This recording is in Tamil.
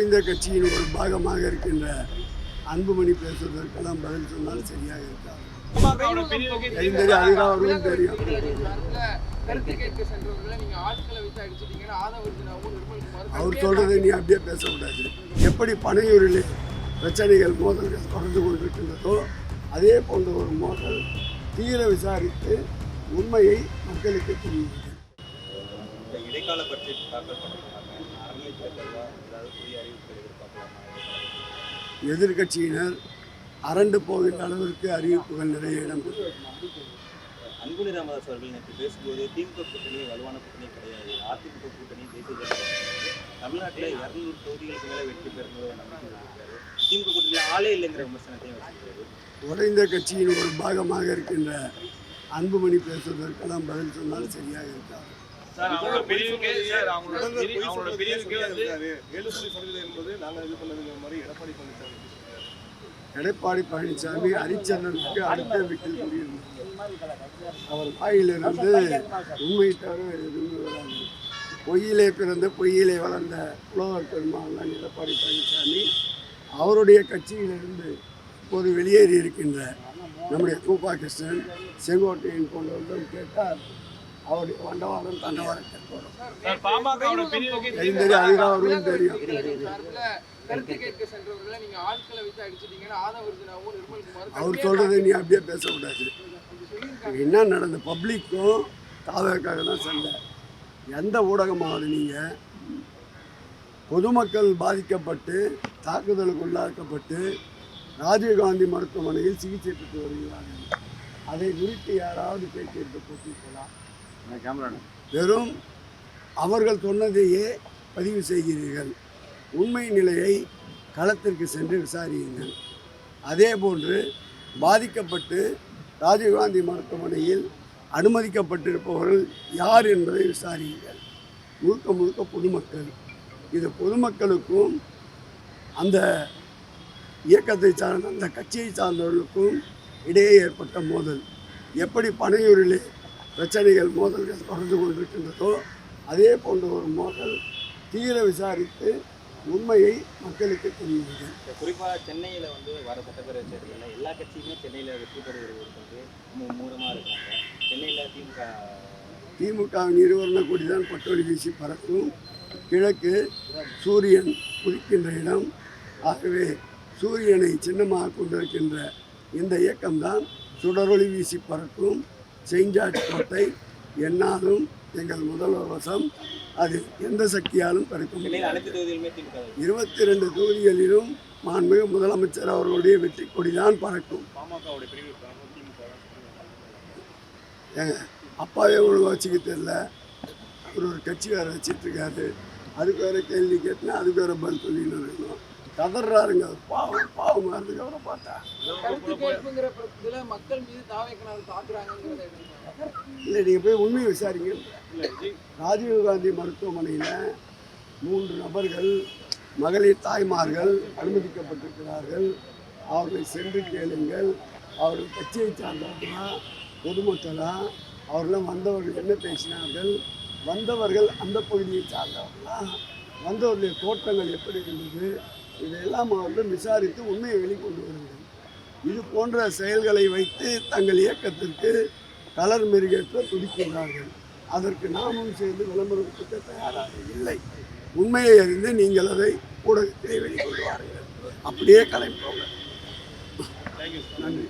உடைந்த கட்சியின் ஒரு பாகமாக இருக்கின்ற அன்புமணி பேசுவதற்கெல்லாம் பதில் சொன்னால் சரியாக இருக்காது. அதுதான் தெரியும். அவர் சொல்றதை நீ அப்படியே பேசக்கூடாது. எப்படி பனையூரில் பிரச்சனைகள் மோதல்கள் தொடர்ந்து கொண்டிருக்கின்றதோ அதே போன்ற ஒரு மோதல் தீர விசாரித்து உண்மையை மக்களுக்கு தெரிவிக்கிறது. இடைக்கால பட்ஜெட் தாக்கல் பண்ணிருக்காங்க. எதிர்கட்சியினர் அரண்டு போகின்ற அளவிற்கு அறிவிப்புகள் நிறைய இடம்பெறும். அன்புமணி ராமதாஸ் அவர்கள் நேற்று பேசும்போது திமுக கூட்டணி வலுவான கூட்டணி கிடையாது, அதிமுக கூட்டணி தேசிய ஜனநாயக தமிழ்நாட்டில் 200 தொகுதிகளுக்கு மேலே வெற்றி பெறும்போது நம்பிக்கை இருக்காரு. திமுக கூட்டணி ஆளே இல்லைங்கிற விமர்சனத்தையும் வச்சிருக்காரு. உடைந்த கட்சியின் ஒரு பாகமாக இருக்கின்ற அன்புமணி பேசுவதற்கெல்லாம் பதில் சொன்னால் சரியாக இருக்காது. எடப்பாடி பழனிசாமி ஹரிச்சந்திரனுக்கு அடுத்த வீட்டில் கூறியிருந்தார். அவர் வாயிலிருந்து உண்மை தவிர எதுவுமே வராது. பொய்யிலே பிறந்த பொய்யிலே வளர்ந்த புலவர் பெருமாள் எடப்பாடி பழனிசாமி அவருடைய கட்சியிலிருந்து இப்போது வெளியேறி இருக்கின்ற நம்முடைய கூப்பா கிருஷ்ணன், செங்கோட்டையன் போன்றவர்கள் கேட்டால் அவருடைய வண்டவாளம் தண்டவாளத்தை அதுதான் தெரியும். அவர் சொல்றதை நீ அப்படியே பேசக்கூடாது. என்ன நடந்த பப்ளிக்கும் தாவக்காக தான் சண்டை. எந்த ஊடகமாவது நீங்கள் பொதுமக்கள் பாதிக்கப்பட்டு தாக்குதலுக்கு உள்ளாக்கப்பட்டு ராஜீவ்காந்தி மருத்துவமனையில் சிகிச்சை பெற்று வருகிறார்கள். அதை குறித்து யாராவது பேட்டி போட்டிருக்கலாம்? வெறும் அவர்கள் சொன்னதையே பதிவு செய்கிறீர்கள். உண்மை நிலையை களத்திற்கு சென்று விசாரியுங்கள். அதே போன்று பாதிக்கப்பட்டு ராஜீவ்காந்தி மருத்துவமனையில் அனுமதிக்கப்பட்டிருப்பவர்கள் யார் என்பதை விசாரியுங்கள். முழுக்க முழுக்க பொதுமக்கள். இது பொதுமக்களுக்கும் அந்த இயக்கத்தை சார்ந்த அந்த கட்சியை சார்ந்தவர்களுக்கும் இடையே ஏற்பட்ட மோதல். எப்படி பனையூரிலே பிரச்சனைகள் மோதல்கள் தொடர்ந்து கொண்டிருக்கின்றதோ அதே போன்ற ஒரு மோதல் தீர விசாரித்து உண்மையை மக்களுக்கு தெரிவிக்கிறது. குறிப்பாக சென்னையில் வர சட்டப்பேரவை தேர்தலில் எல்லா கட்சியுமே சென்னையில் வெற்றி பெறுவதற்கு மூலமாக இருக்காங்க. சென்னையில் திமுகவின் இருவர்ண கொடி தான் பட்டொலி வீசி பறக்கும். கிழக்கு சூரியன் உதிக்கின்ற இடம். ஆகவே சூரியனை சின்னமாக கொண்டிருக்கின்ற இந்த இயக்கம்தான் சுடரொளி வீசி பறக்கும். செயின்ட் ஜார்ஜ் கோட்டை என்னாலும் எங்கள் முதல்வர் வசம். அது எந்த சக்தியாலும் பறக்கும். 22 தொகுதிகளிலும் மாண்புமிகு முதலமைச்சர் அவர்களுடைய வெற்றி கொடிதான் பறக்கும். ஏங்க அப்பாவே ஒழுங்காக வச்சுக்க தெரியல, அவர் ஒரு கட்சி வேறு வச்சிட்ருக்காரு. அதுக்கு வேறு கேள்வி கேட்டுனா அதுக்கு வேறு பதில் சொல்லின்னு இருக்கணும். கதறாருங்க. பாவம் பாவமாக இருந்துக்கு அவரை பார்த்தா. இல்லை, நீங்கள் போய் உண்மையை விசாரிங்க. ராஜீவ்காந்தி மருத்துவமனையில் 3 நபர்கள் மகளிர் தாய்மார்கள் அனுமதிக்கப்பட்டிருக்கிறார்கள். அவர்களை சென்று கேளுங்கள். அவர்கள் கட்சியை சார்ந்தவர்களா பொதுமக்களா? அவர்களும் வந்தவர்கள் என்ன பேசினார்கள்? வந்தவர்கள் அந்த பகுதியை சார்ந்தவர்களா? வந்தவர்களுடைய தோட்டங்கள் எப்படி இருந்தது? இதையெல்லாம் அவர்கள் விசாரித்து உண்மையை வெளிக்கொண்டு வருங்கள். இது போன்ற செயல்களை வைத்து தங்கள் இயக்கத்திற்கு கலர் மெருகேற்ற துடிக்கின்றார்கள். அதற்கு நாமும் சேர்ந்து விளம்பரத்துக்கு தயாராக இல்லை. உண்மையை அறிந்து நீங்கள் அதை ஊடகத்திலே வெளிக்கொண்டு வாருங்கள். அப்படியே கலைப்போங்க. நன்றி.